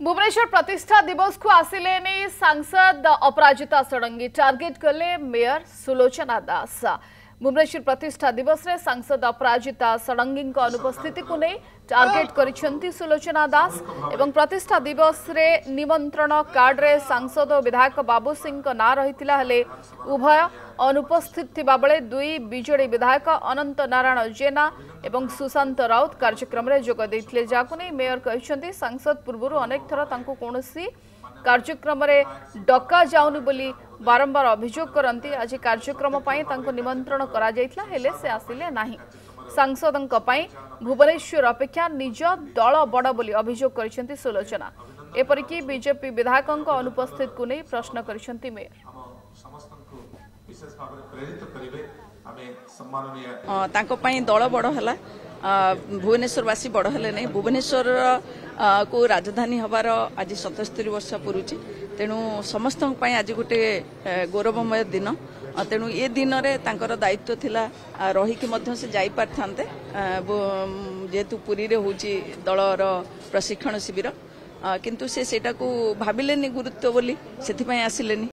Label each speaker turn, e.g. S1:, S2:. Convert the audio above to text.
S1: भुवनेश्वर प्रतिष्ठा दिवस को आसिले नहीं सांसद अपराजिता षडंगी टार्गेट कले मेयर सुलोचना दास। भुवनेश्वर प्रतिष्ठा दिवस रे सांसद अपराजिता षडंगी अनुपस्थिति को नहीं टार्गेट करिसेंती सुलोचना दास एवं प्रतिष्ठा दिवस रे निमंत्रण कार्ड रे सांसद और विधायक बाबू सिंह का ना रहितिला हेले उभय अनुपस्थित थिबा बेले दुई बीजेडी विधायक अनंत नारायण जेना एवं सुशांत राउत कार्यक्रम रे जोग दैथिले जाकु नै मेयर कहिसेंती सांसद पूर्वरु अनेक थर तांको कोनोसी कार्यक्रम रे डका जाउनी बोली बारंबार अभियोग करंती। आज कार्यक्रम पई तांको निमंत्रण करा जायतला हेले से आसिले नाही। सांसदंक पई भुवनेश्वर अपेक्षा निज दल बड़ बोली अभियोग करिसेंती सुलोचना। एपरिकी बीजेपी विधायकंक अनुपस्थित को नै प्रश्न करिसेंती मेयर।
S2: दल बड़ है भुवनेश्वरवासी बड़ हेले नहीं। भुवनेश्वर को राजधानी हबार आज 77 वर्ष पुरुची। तेणु समस्त आज गोटे गौरवमय दिन। तेणु ये दिन रे तांकर दायित्व थिला रही मध्य से जाई पारथांते जेहेतु पुरी रे होची दलर प्रशिक्षण शिविर किंतु से सेटा को भाबिलेनी गुरुत्व बोली सेथि पई आसिलेनी।